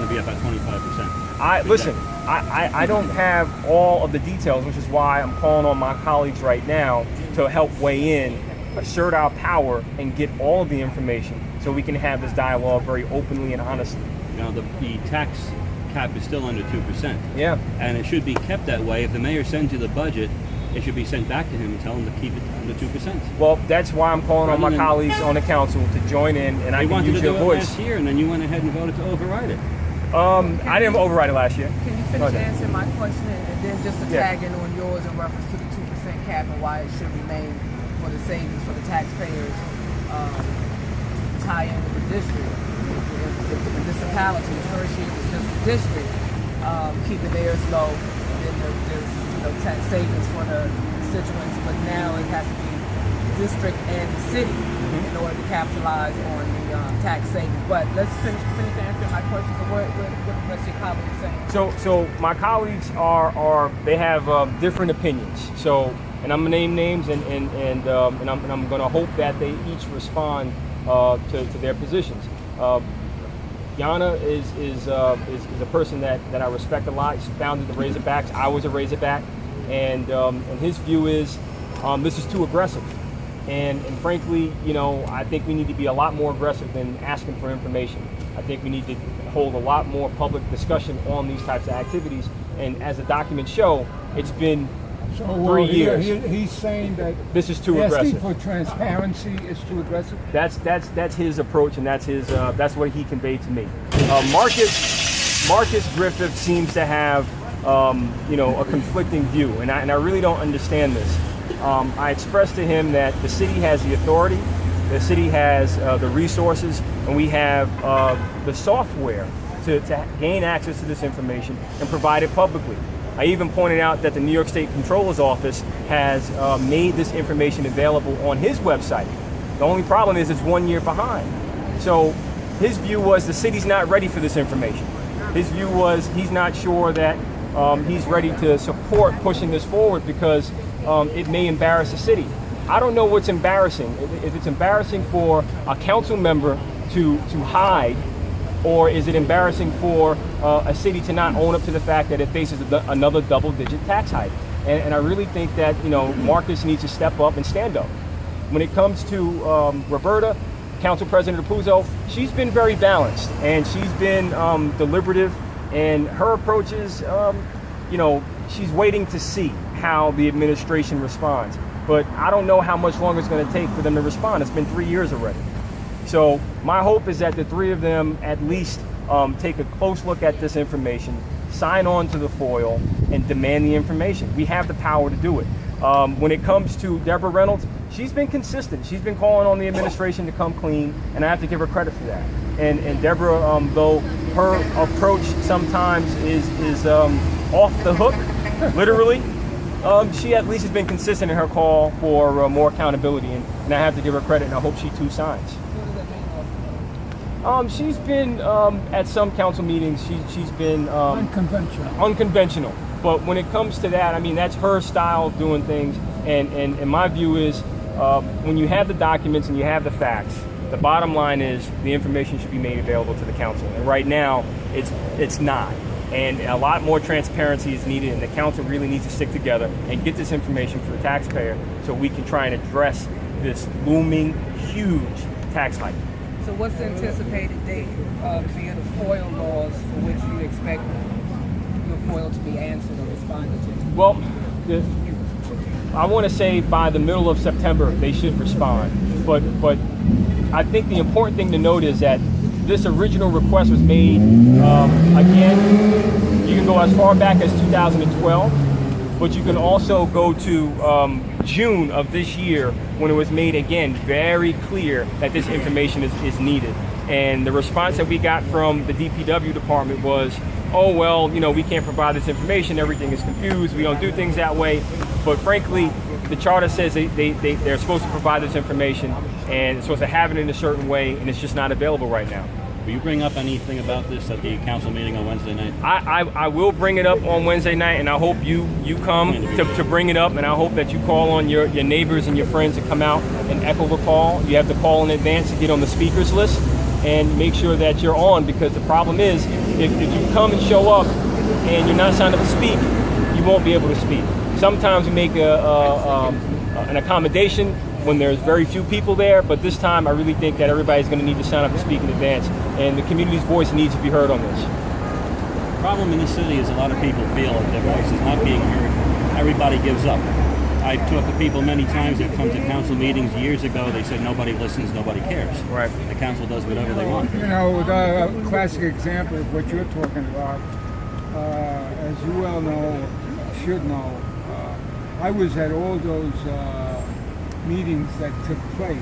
to be up at 25%. I don't have all of the details, which is why I'm calling on my colleagues right now to help weigh in, assert our power, and get all of the information so we can have this dialogue very openly and honestly. Now, the tax cap is still under 2%. Yeah. And it should be kept that way. If the mayor sends you the budget, it should be sent back to him and tell him to keep it under 2%. Well, that's why I'm calling on my colleagues on the council to join in, and I can use your voice. Last year, and then you went ahead and voted to override it. I didn't override it last year. Can you finish answering my question, and then just to tag in on yours in reference to the 2% cap and why it should remain for the savings for the taxpayers, tie in with the district. If the municipalities, first year was just the district, keeping theirs low, and then there's tax savings for the constituents, but now it has to be the district and the city in order to capitalize on the tax savings. But let's finish answering my question. So what's your colleagues saying? So my colleagues they have different opinions. So, and I'm gonna name names, and I'm gonna hope that they each respond to their positions. Yana is a person that I respect a lot. She founded the Razorbacks. I was a Razorback, and his view is this is too aggressive. And frankly, I think we need to be a lot more aggressive than asking for information. I think we need to hold a lot more public discussion on these types of activities. And as the documents show, it's been 3 years. He's saying that this is too aggressive. Asking for transparency is too aggressive. That's his approach, and that's what he conveyed to me. Marcus Griffith seems to have a conflicting view, and I really don't understand this. I expressed to him that the city has the authority, the city has the resources, and we have the software to gain access to this information and provide it publicly. I even pointed out that the New York State Comptroller's Office has made this information available on his website. The only problem is it's 1 year behind. So his view was the city's not ready for this information. His view was he's not sure that he's ready to support pushing this forward because it may embarrass the city. I don't know what's embarrassing. If it's embarrassing for a council member to hide, or is it embarrassing for a city to not own up to the fact that it faces another double-digit tax hike? And I really think that Marcus needs to step up and stand up. When it comes to Roberta, Council President Apuzzo, she's been very balanced, and she's been deliberative, and her approach is, she's waiting to see how the administration responds. But I don't know how much longer it's going to take for them to respond. It's been 3 years already. So my hope is that the three of them at least take a close look at this information, sign on to the FOIL, and demand the information. We have the power to do it. When it comes to Deborah Reynolds, she's been consistent. She's been calling on the administration to come clean, and I have to give her credit for that. And Deborah, though her approach sometimes is off the hook, literally, she at least has been consistent in her call for more accountability, and I have to give her credit, and I hope she too signs. She's been at some council meetings. She's been unconventional. But when it comes to that, I mean, that's her style of doing things. And my view is, when you have the documents and you have the facts, the bottom line is the information should be made available to the council. And right now, it's not. And a lot more transparency is needed, and the council really needs to stick together and get this information for the taxpayer so we can try and address this looming, huge tax hike. So what's the anticipated date via the FOIL laws for which you expect your FOIL to be answered or responded to? Well, I want to say by the middle of September they should respond. But I think the important thing to note is that this original request was made, again, you can go as far back as 2012, but you can also go to June of this year when it was made, again, very clear that this information is needed. And the response that we got from the DPW department was, oh, well, we can't provide this information, everything is confused, we don't do things that way. But frankly, the charter says they're supposed to provide this information, and it's supposed to have it in a certain way, and it's just not available right now. Will you bring up anything about this at the council meeting on Wednesday night? I will bring it up on Wednesday night, and I hope you come to bring it up, and I hope that you call on your neighbors and your friends to come out and echo the call. You have to call in advance to get on the speakers list and make sure that you're on, because the problem is if you come and show up and you're not signed up to speak, you won't be able to speak. Sometimes we make an accommodation when there's very few people there, but this time I really think that everybody's going to need to sign up to speak in advance, and the community's voice needs to be heard on this. The problem in this city is a lot of people feel like their voice is not being heard. Everybody gives up. I've talked to people many times that come to council meetings years ago. They said nobody listens, nobody cares. Right. The council does whatever they want. You know, the classic example of what you're talking about, as you well know, should know, I was at all those meetings that took place.